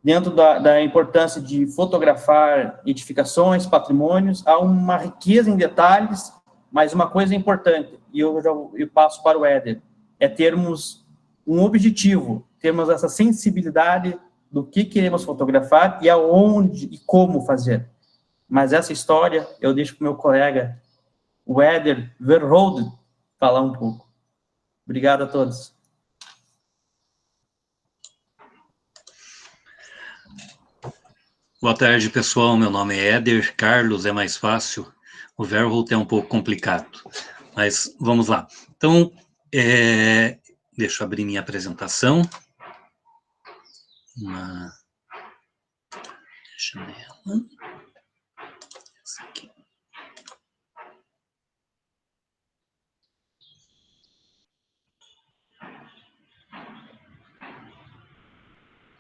dentro da importância de fotografar edificações, patrimônios, há uma riqueza em detalhes, mas uma coisa importante, e eu passo para o Éder, é termos um objetivo, termos essa sensibilidade do que queremos fotografar e aonde e como fazer. Mas essa história eu deixo para o meu colega, o Éder Verhoeven, falar um pouco. Obrigado a todos. Boa tarde, pessoal. Meu nome é Éder. Carlos é mais fácil. O Verhoeven é um pouco complicado. Mas vamos lá. Então, deixa eu abrir minha apresentação. Uma janela. Essa aqui.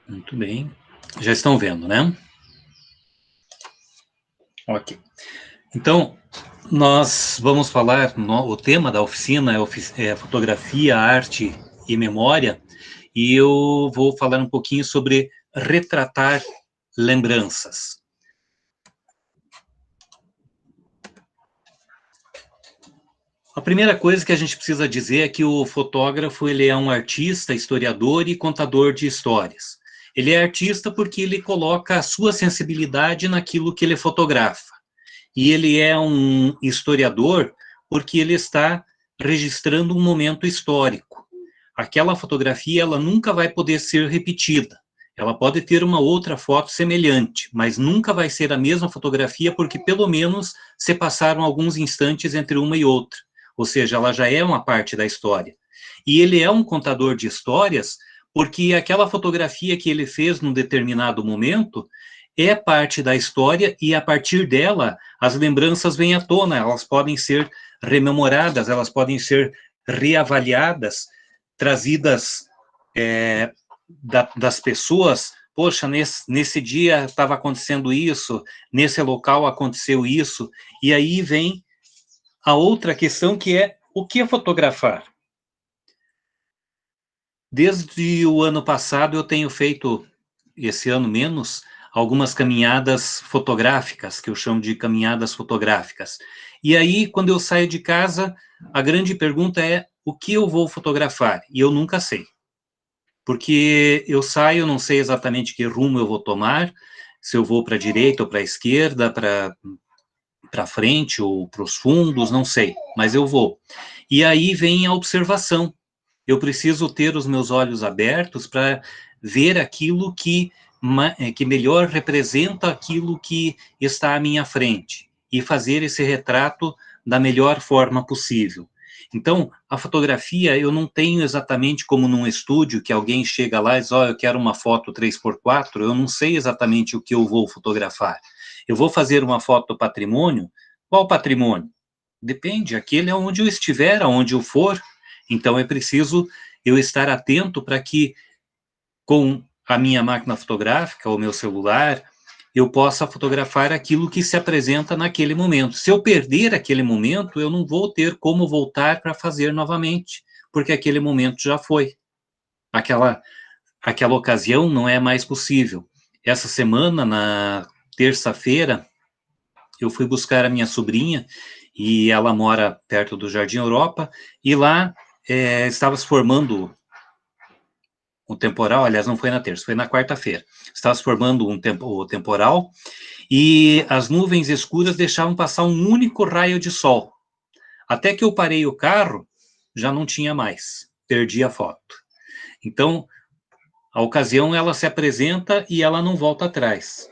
Muito bem. Já estão vendo, né? Ok. Então, nós vamos falar, o tema da oficina é fotografia, arte e memória, e eu vou falar um pouquinho sobre retratar lembranças. A primeira coisa que a gente precisa dizer é que o fotógrafo, ele é um artista, historiador e contador de histórias. Ele é artista porque ele coloca a sua sensibilidade naquilo que ele fotografa. E ele é um historiador porque ele está registrando um momento histórico. Aquela fotografia, ela nunca vai poder ser repetida. Ela pode ter uma outra foto semelhante, mas nunca vai ser a mesma fotografia porque pelo menos se passaram alguns instantes entre uma e outra. Ou seja, ela já é uma parte da história. E ele é um contador de histórias porque aquela fotografia que ele fez num determinado momento é parte da história e a partir dela as lembranças vêm à tona, elas podem ser rememoradas, elas podem ser reavaliadas, trazidas das pessoas. Poxa, nesse dia estava acontecendo isso, nesse local aconteceu isso, e aí vem a outra questão que é o que é fotografar. Desde o ano passado eu tenho feito, esse ano menos, algumas caminhadas fotográficas, que eu chamo de caminhadas fotográficas. E aí, quando eu saio de casa, a grande pergunta é o que eu vou fotografar? E eu nunca sei. Porque eu saio, não sei exatamente que rumo eu vou tomar, se eu vou para a direita ou para a esquerda, para frente ou para os fundos, não sei, mas eu vou. E aí vem a observação. Eu preciso ter os meus olhos abertos para ver aquilo que melhor representa aquilo que está à minha frente e fazer esse retrato da melhor forma possível. Então, a fotografia, eu não tenho exatamente como num estúdio que alguém chega lá e diz, eu quero uma foto 3x4, eu não sei exatamente o que eu vou fotografar. Eu vou fazer uma foto patrimônio? Qual patrimônio? Depende, aquele é onde eu estiver, aonde eu for. Então, é preciso eu estar atento para que, com a minha máquina fotográfica, ou meu celular, eu possa fotografar aquilo que se apresenta naquele momento. Se eu perder aquele momento, eu não vou ter como voltar para fazer novamente, porque aquele momento já foi. Aquela ocasião não é mais possível. Essa semana, na terça-feira, eu fui buscar a minha sobrinha, e ela mora perto do Jardim Europa, e lá estava se formando um temporal, aliás, não foi na terça, foi na quarta-feira. Estava se formando o temporal, e as nuvens escuras deixavam passar um único raio de sol. Até que eu parei o carro, já não tinha mais, perdi a foto. Então, a ocasião, ela se apresenta e ela não volta atrás.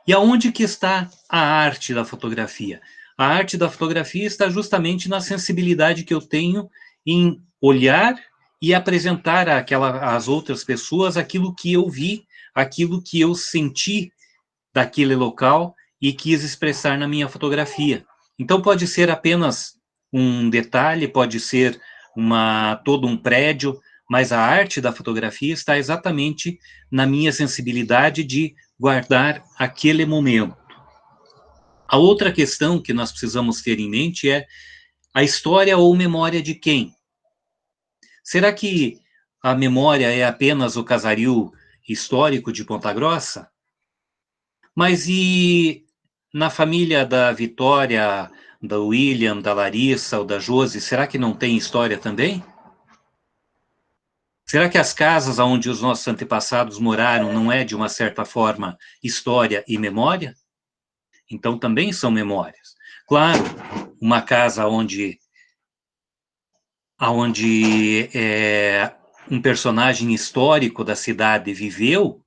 E aonde que está a arte da fotografia? A arte da fotografia está justamente na sensibilidade que eu tenho em olhar e apresentar às outras pessoas aquilo que eu vi, aquilo que eu senti daquele local e quis expressar na minha fotografia. Então pode ser apenas um detalhe, pode ser todo um prédio, mas a arte da fotografia está exatamente na minha sensibilidade de guardar aquele momento. A outra questão que nós precisamos ter em mente é a história ou memória de quem? Será que a memória é apenas o casario histórico de Ponta Grossa. Mas e na família da Vitória, da William, da Larissa ou da Josi, será que não tem história também? Será que as casas onde os nossos antepassados moraram não é, de uma certa forma, história e memória? Então também são memórias. Claro, uma casa onde um personagem histórico da cidade viveu,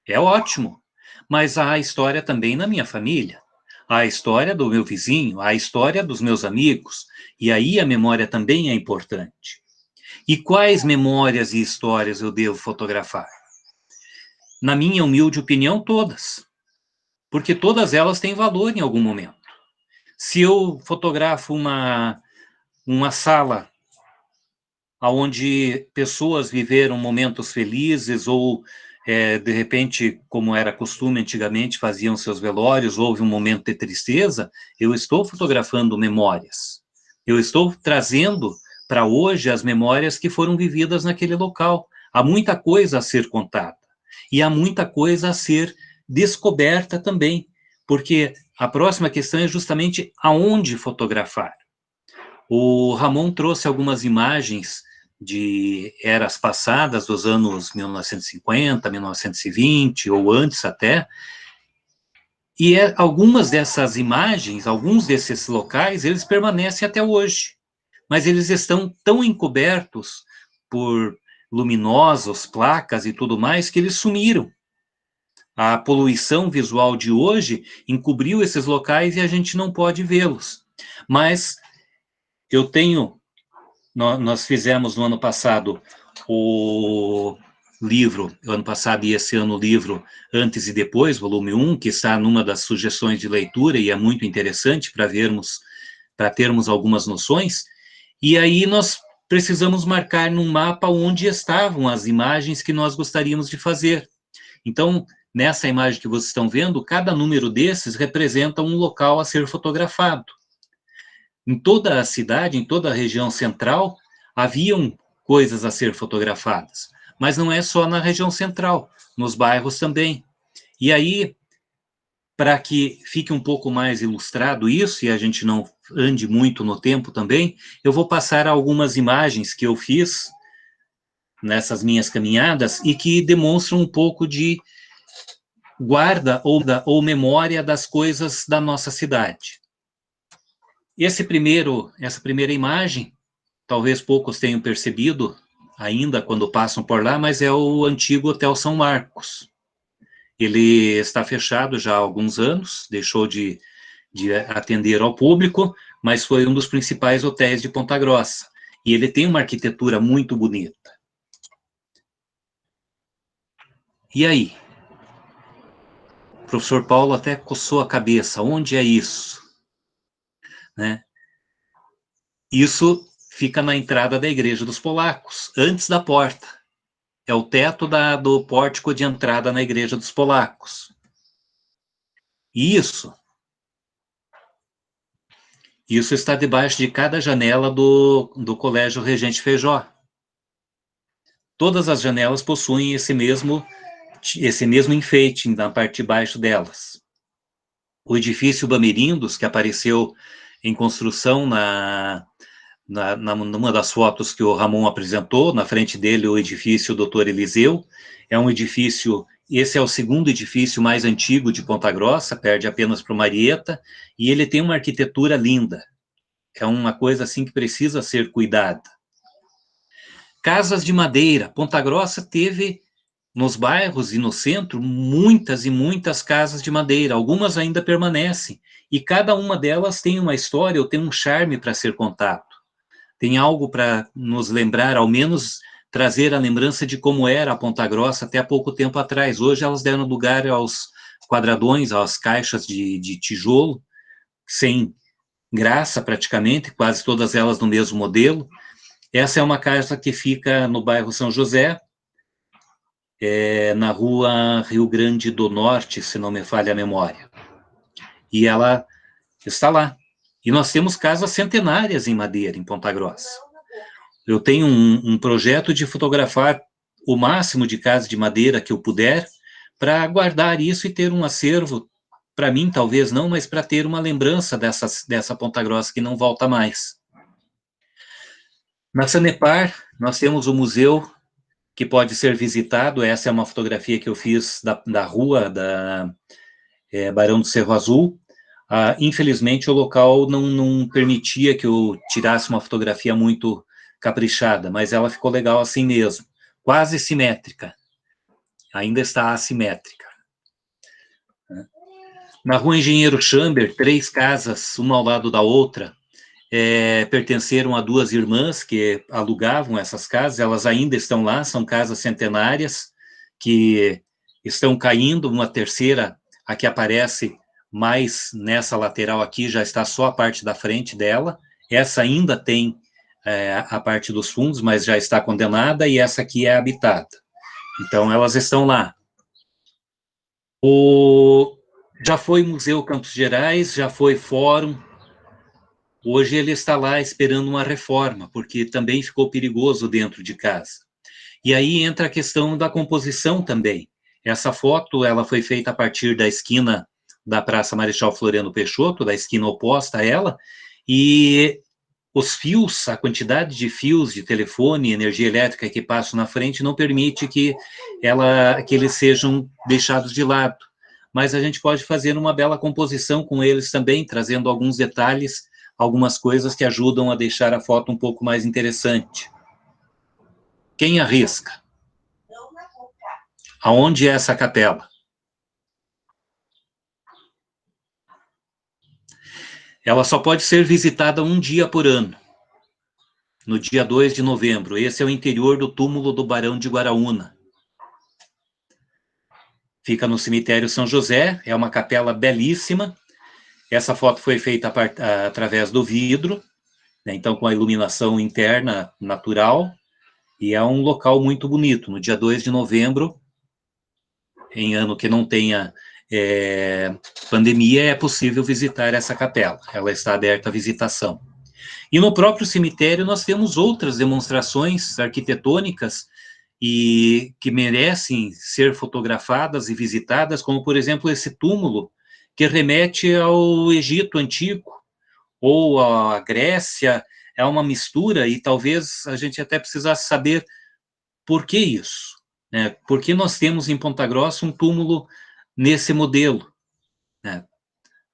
é ótimo. Mas há a história também na minha família. Há a história do meu vizinho, há a história dos meus amigos. E aí a memória também é importante. E quais memórias e histórias eu devo fotografar? Na minha humilde opinião, todas. Porque todas elas têm valor em algum momento. Se eu fotografo uma sala onde pessoas viveram momentos felizes ou, de repente, como era costume antigamente, faziam seus velórios, houve um momento de tristeza, eu estou fotografando memórias. Eu estou trazendo para hoje as memórias que foram vividas naquele local. Há muita coisa a ser contada. E há muita coisa a ser descoberta também, porque a próxima questão é justamente aonde fotografar. O Ramon trouxe algumas imagens de eras passadas, dos anos 1950, 1920, ou antes até, e algumas dessas imagens, alguns desses locais, eles permanecem até hoje, mas eles estão tão encobertos por luminosos, placas e tudo mais, que eles sumiram. A poluição visual de hoje encobriu esses locais e a gente não pode vê-los. Mas nós fizemos no ano passado o livro, ano passado e esse ano o livro Antes e Depois, volume 1, que está numa das sugestões de leitura e é muito interessante para termos algumas noções, e aí nós precisamos marcar num mapa onde estavam as imagens que nós gostaríamos de fazer. Então, nessa imagem que vocês estão vendo, cada número desses representa um local a ser fotografado. Em toda a cidade, em toda a região central, haviam coisas a ser fotografadas. Mas não é só na região central, nos bairros também. E aí, para que fique um pouco mais ilustrado isso, e a gente não ande muito no tempo também, eu vou passar algumas imagens que eu fiz nessas minhas caminhadas e que demonstram um pouco de guarda ou memória das coisas da nossa cidade. Essa primeira imagem, talvez poucos tenham percebido ainda quando passam por lá, mas é o antigo Hotel São Marcos. Ele está fechado já há alguns anos, deixou de atender ao público, mas foi um dos principais hotéis de Ponta Grossa. E ele tem uma arquitetura muito bonita. E aí? O professor Paulo até coçou a cabeça. Onde é isso? Né? Isso fica na entrada da Igreja dos Polacos, antes da porta. É o teto do pórtico de entrada na Igreja dos Polacos. E isso está debaixo de cada janela do Colégio Regente Feijó. Todas as janelas possuem esse mesmo enfeite na parte de baixo delas. O edifício Bamerindos, que apareceu em construção numa das fotos que o Ramon apresentou, na frente dele o edifício Dr. Eliseu, é um edifício, esse é o segundo edifício mais antigo de Ponta Grossa, perde apenas para o Marieta, e ele tem uma arquitetura linda, é uma coisa assim que precisa ser cuidada. Casas de madeira, Ponta Grossa teve, nos bairros e no centro, muitas e muitas casas de madeira, algumas ainda permanecem, e cada uma delas tem uma história ou tem um charme para ser contado. Tem algo para nos lembrar, ao menos trazer a lembrança de como era a Ponta Grossa até há pouco tempo atrás. Hoje elas deram lugar aos quadradões, às caixas de tijolo, sem graça praticamente, quase todas elas no mesmo modelo. Essa é uma casa que fica no bairro São José, na rua Rio Grande do Norte, se não me falha a memória. E ela está lá. E nós temos casas centenárias em madeira, em Ponta Grossa. Eu tenho um projeto de fotografar o máximo de casas de madeira que eu puder, para guardar isso e ter um acervo, para mim talvez não, mas para ter uma lembrança dessa Ponta Grossa que não volta mais. Na Sanepar, nós temos o museu que pode ser visitado. Essa é uma fotografia que eu fiz da rua da Barão do Cerro Azul. Infelizmente, o local não permitia que eu tirasse uma fotografia muito caprichada, mas ela ficou legal assim mesmo, quase simétrica, ainda está assimétrica. Na rua Engenheiro Chamber, 3 casas, uma ao lado da outra, pertenceram a 2 irmãs que alugavam essas casas, elas ainda estão lá, são casas centenárias, que estão caindo, uma terceira, a que aparece mais nessa lateral aqui, já está só a parte da frente dela, essa ainda tem a parte dos fundos, mas já está condenada, e essa aqui é habitada. Então, elas estão lá. Já foi Museu Campos Gerais, já foi Fórum. Hoje ele está lá esperando uma reforma, porque também ficou perigoso dentro de casa. E aí entra a questão da composição também. Essa foto, ela foi feita a partir da esquina da Praça Marechal Floriano Peixoto, da esquina oposta a ela, e os fios, a quantidade de fios de telefone, energia elétrica que passam na frente não permite que eles sejam deixados de lado. Mas a gente pode fazer uma bela composição com eles também, trazendo alguns detalhes, algumas coisas que ajudam a deixar a foto um pouco mais interessante. Quem arrisca? Aonde é essa capela? Ela só pode ser visitada um dia por ano, no dia 2 de novembro. Esse é o interior do túmulo do Barão de Guaraúna. Fica no cemitério São José, é uma capela belíssima. Essa foto foi feita através do vidro, né, então com a iluminação interna natural, e é um local muito bonito. No dia 2 de novembro, em ano que não tenha pandemia, é possível visitar essa capela. Ela está aberta à visitação. E no próprio cemitério nós temos outras demonstrações arquitetônicas e que merecem ser fotografadas e visitadas, como, por exemplo, esse túmulo, que remete ao Egito Antigo, ou à Grécia. É uma mistura, e talvez a gente até precisasse saber por que isso, né? Por que nós temos em Ponta Grossa um túmulo nesse modelo, né?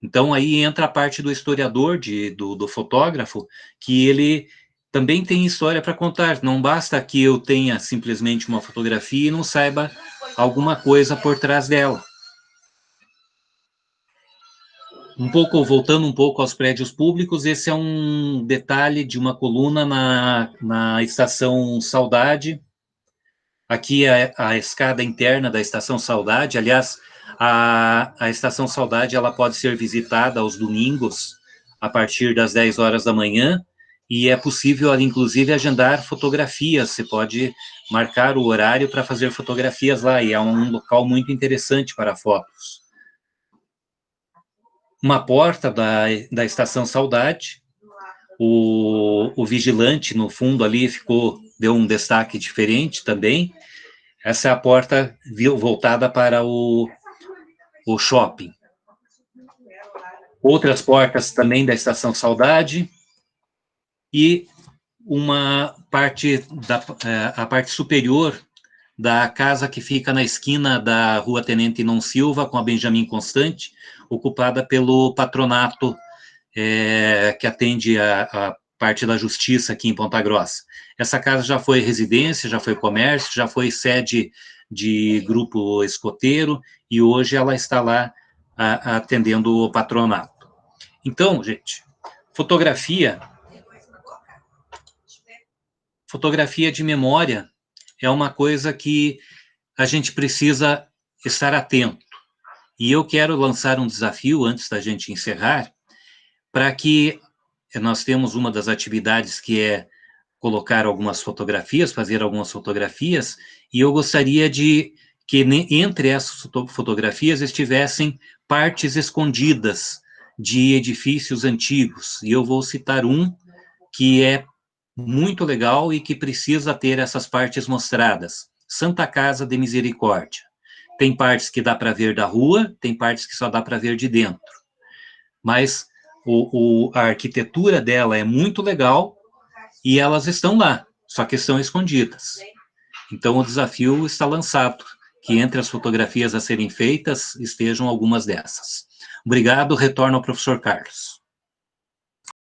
Então, aí entra a parte do historiador, do fotógrafo, que ele também tem história para contar. Não basta que eu tenha simplesmente uma fotografia e não saiba alguma coisa por trás dela. Voltando um pouco aos prédios públicos, esse é um detalhe de uma coluna na Estação Saudade. Aqui é a escada interna da Estação Saudade. Aliás, a Estação Saudade ela pode ser visitada aos domingos, a partir das 10 horas da manhã, e é possível, inclusive, agendar fotografias. Você pode marcar o horário para fazer fotografias lá, e é um local muito interessante para fotos. Uma porta da Estação Saudade, o vigilante no fundo ali deu um destaque diferente também. Essa é a porta voltada para o shopping. Outras portas também da Estação Saudade, e uma parte, a parte superior da casa que fica na esquina da Rua Tenente Inon Silva com a Benjamin Constant, ocupada pelo patronato que atende a parte da justiça aqui em Ponta Grossa. Essa casa já foi residência, já foi comércio, já foi sede de grupo escoteiro, e hoje ela está lá atendendo o patronato. Então, gente, fotografia de memória é uma coisa que a gente precisa estar atento. E eu quero lançar um desafio, antes da gente encerrar, para que nós temos uma das atividades que é colocar algumas fotografias, fazer algumas fotografias, e eu gostaria de que entre essas fotografias estivessem partes escondidas de edifícios antigos. E eu vou citar um que é muito legal e que precisa ter essas partes mostradas. Santa Casa de Misericórdia. Tem partes que dá para ver da rua, tem partes que só dá para ver de dentro. Mas a arquitetura dela é muito legal e elas estão lá, só que estão escondidas. Então, o desafio está lançado, que entre as fotografias a serem feitas estejam algumas dessas. Obrigado, retorno ao professor Carlos.